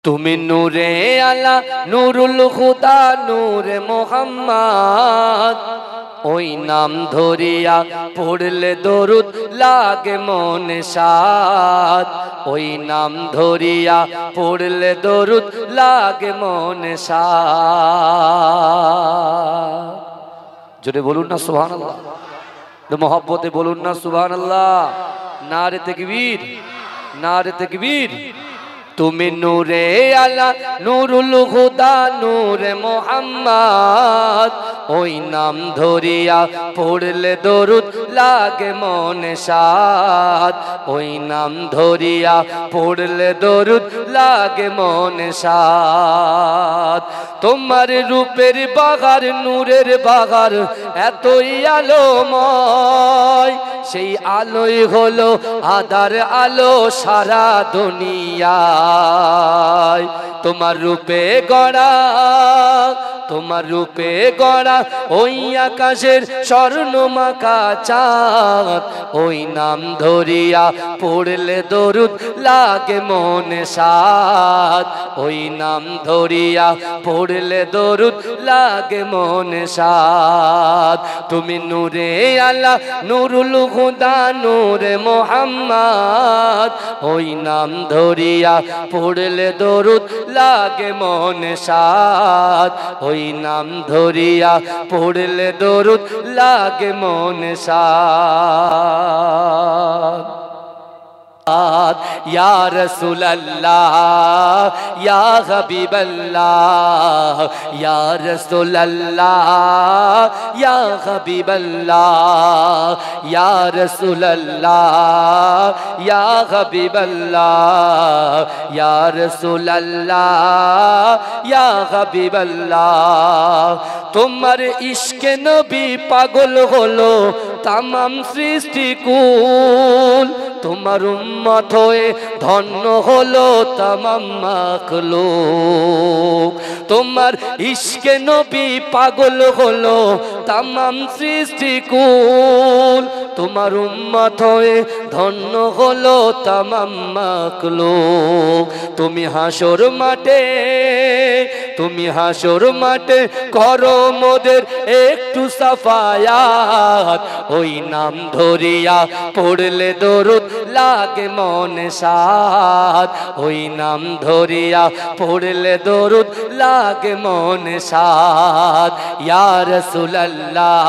তুমি নূরে আলা নূরুল খুদা নূরে মোহাম্মদ, ওই নাম ধরিয়া পড়লে দরুদ লাগে মনে সাদ, ওই নাম ধরিয়া পড়লে দরুদ লাগে মনে সাদ। জোরে বলুন না সুবহানাল্লাহ, মোহব্বতে বলুন না সুবহানাল্লাহ। নারে তাকবীর, নারে তাকবীর। তুমি নূরে আলা নূরুল খুদা নূরে মোহাম্মদ, ওই নাম ধরিয়া পড়লে দরুদ লাগে মনে সাদ, ওই নাম ধরিয়া পড়লে দরুদ লাগে মনে সাদ। তোমার রূপের বাগার নূরের বাগার এতই আলোময়, সেই আলোই হলো আদার আলো সারা দুনিয়ায়। তোমার রূপে গড়া, তোমার রূপে গড়া ওই আকাশের স্বর্ণমাখা চাঁদ, ওই নাম ধরিয়া পড়লে দরুদ লাগে মনে সাদ, ওই নাম ধরিয়া পড়লে দরুদ লাগে মনে সাদ। তুমি নূরে আলা নূরুল খুদা নূরে মোহাম্মদ, ওই নাম ধরিয়া পড়লে দরুদ লাগে মনে সাদ, ওই নাম ধরিয়া পড়লে দরুদ লাগে মনে সাদ। या रसूल अल्लाह या हबीब अल्लाह, या रसूल अल्लाह या हबीब अल्लाह, या रसूल अल्लाह या हबीब अल्लाह, या रसूल अल्लाह या हबीब अल्लाह। तुम्हार इश्के नबी पागल हलो तमाम सृष्टि कुल, তোমার উম্মত হয়ে ধন্য হলো तमाम মাখলুক। তোমার ইশকে নবী পাগল হলো तमाम সৃষ্টি কুল, তোমার উম্মত হয়ে ধন্য হলো तमाम মাখলুক। তুমি হাসর মাঠে, তুমি হাসর মাঠে করো মোদের একটু সাফায়াত, ওই নাম ধরিয়া পড়লে দরুদ লাগে মনে সাদ, ওই নাম ধরিয়া পড়লে দরুদ লাগে মনে সাদ। ইয়া রাসূলুল্লাহ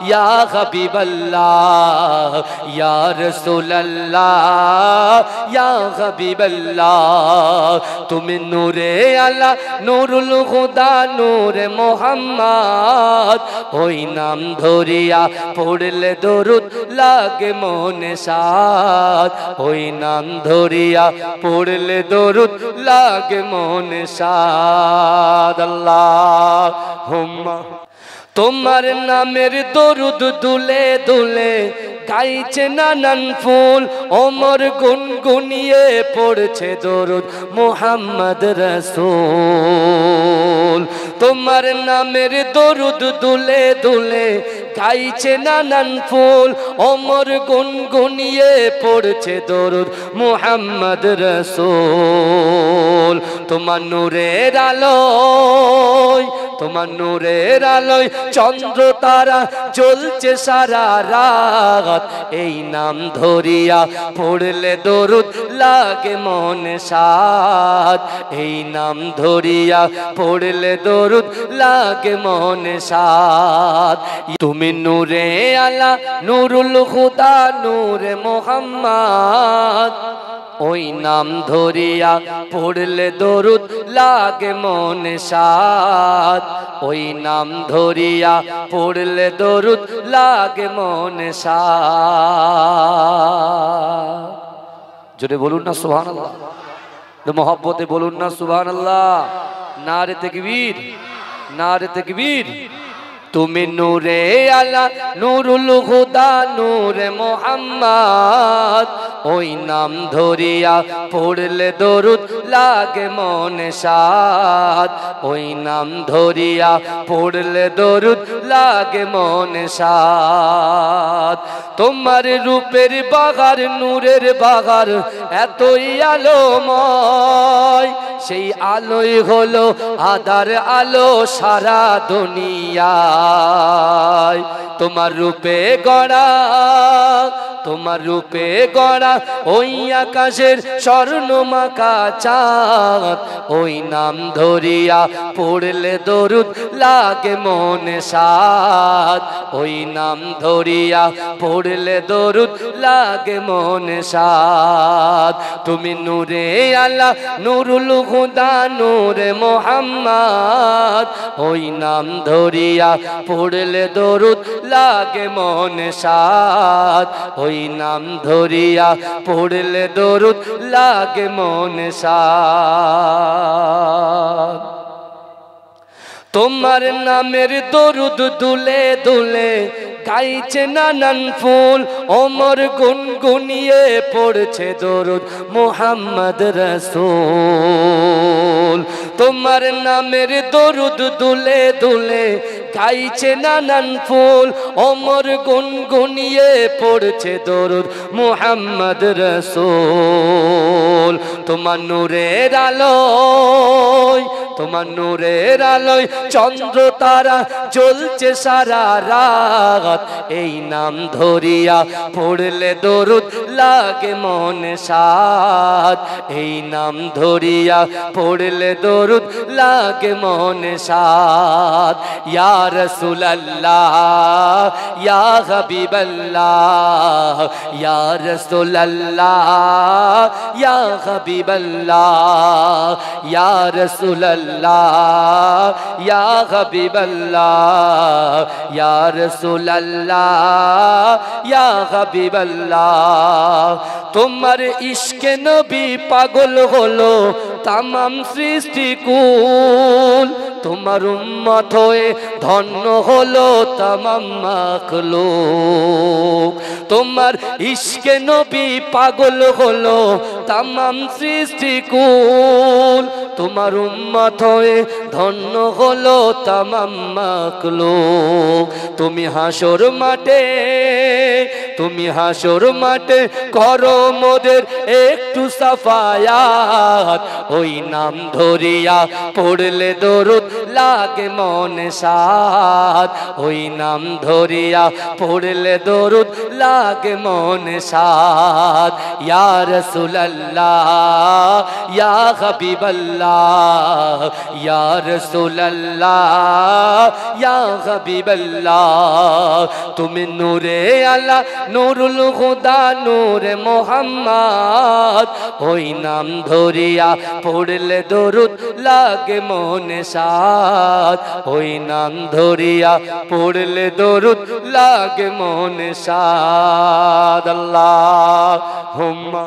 ইয়া হাবিবাল্লাহ, ইয়া রাসূলুল্লাহ ইয়া হাবিবাল্লাহ। তুমি নূরে আলা নূরুল খুদা নূরে মোহাম্মদ, ওই নাম ধরিয়া পড়লে দরুদ লাগে মনে সাদ, ওই নাম ধরিয়া পড়লে দরুদ লাগে মনে সাদ। আল্লাহুম্মা তোমার নামের দরুদ দুলে দুলে গাইছে নানান ফুল, ওমর গুনগুনিয়ে পড়ছে দরুদ মুহাম্মদ রাসূল। তোমার নামের দরুদ দুলে দুলে গাইছে নানান ফুল, ওমর গুনগুনিয়ে পড়ছে দরুদ মুহাম্মদ রাসূল। তোমার নূরের আলোয়, তোমার নূরের আলোয় চন্দ্র তারা জ্বলছে সারা রাত, এই নাম ধরিয়া পড়লে দরুদ লাগে মনে সাদ, এই নাম ধরিয়া পড়লে দরুদ লাগে মনে সাদ। তুমি নূরে আলা নূরুল খুদা নূরে মোহাম্মদ, ওই নাম ধরিয়া পড়লে দরুদ লাগে মনে সাদ, ওই নাম ধরিয়া পড়লে দরুদ লাগে মনে সাদ। জোরে বলুন না সুবহানাল্লাহ, মোহব্বতে বলুন না সুবহানাল্লাহ। নারে তাকবীর, নারে তাকবীর। তুমি নূরে আলা নূরুল খুদা নূরে মোহাম্মদ, ওই নাম ধরিয়া পড়লে দরুদ লাগে মনে সাদ, ওই নাম ধরিয়া পড়লে দরুদ লাগে মনে সাদ। তোমার রূপের বাগার নূরের বাগার এতই আলোময়, সেই আলোই হলো আধার আলো সারা দুনিয়ায়। তোমার রূপে গড়া, তোমার রূপে গড়া ওই আকাশের স্বর্ণমাখা চাঁদ, ওই নাম ধরিয়া পড়লে দরুদ লাগে মনে সাদ, ওই নাম ধরিয়া পড়লে দরুদ লাগে মনে সাদ। তুমি নূরে আল্লাহ, নুরুল হুদা, নূরে মোহাম্মদ, ওই নাম ধরিয়া পড়লে দরুদ লাগে মনে সাদ, ওই নাম ধরিয়া পড়লে দরুদ লাগে মনে সাদ। তোমার নামের দরুদ দুলে দুলে গাইছে নানান ফুল, ওমর গুনগুনিয়ে পড়ছে দরুদ মুহাম্মদ রাসূল। তোমার নামের দরুদ দুলে দুলে গাইছে নানান ফুল, ওমর গুনগুনিয়ে পড়ছে দরুদ মুহাম্মদ রাসূল। তোমার নূরের আলোয়, তোমার নূরের আলোয় চন্দ্র তারা জ্বলছে সারা রাত, এই নাম ধরিয়া পড়লে দরুদ লাগে মনে সাদ, এই নাম ধরিয়া পড়লে দরুদ লাগে মনে সাদ। ইয়া রাসূলুল্লাহ, ইয়া হাবিবাল্লাহ, ইয়া রাসূলুল্লাহ, ইয়া হাবিবাল্লাহ, ইয়া রাসূলুল্লাহ, ইয়া হাবিবাল্লাহ, ইয়া রাসূলুল্লাহ, ইয়া হাবিবাল্লাহ। তোমার ইশকে নবী পাগল হলো তামাম সৃষ্টিকুল, তোমার উম্মত হয়ে ধন্য হলো তামাম মাখলুক। তোমার ইশকে নবী পাগল হলো তামাম সৃষ্টিকুল, তোমার উম্মত হয়ে ধন্য হলো তামাম মাখলুক। তুমি হাসর মাঠে, তুমি হাসর মাঠে করো মোদের একটু সাফায়াত, ওই নাম ধরিয়া পড়লে দরুদ লাগে মনে সাদ, ওই নাম ধরিয়া পড়লে দরুদ লাগে মনে সাদ। ইয়া রাসূলুল্লাহ, ইয়া হাবিবাল্লাহ, ইয়া রাসূলুল্লাহ, ইয়া হাবিবাল্লাহ। তুমি নূরে আলা, নুরুল হুদা, নূরে মোহাম্মদ, ওই নাম ধরিয়া পড়লে দরুদ লাগে মনে সাদ, ওই নাম ধরিয়া পড়লে দরুদ লাগে মনে সাদ। আল্লাহুম্মা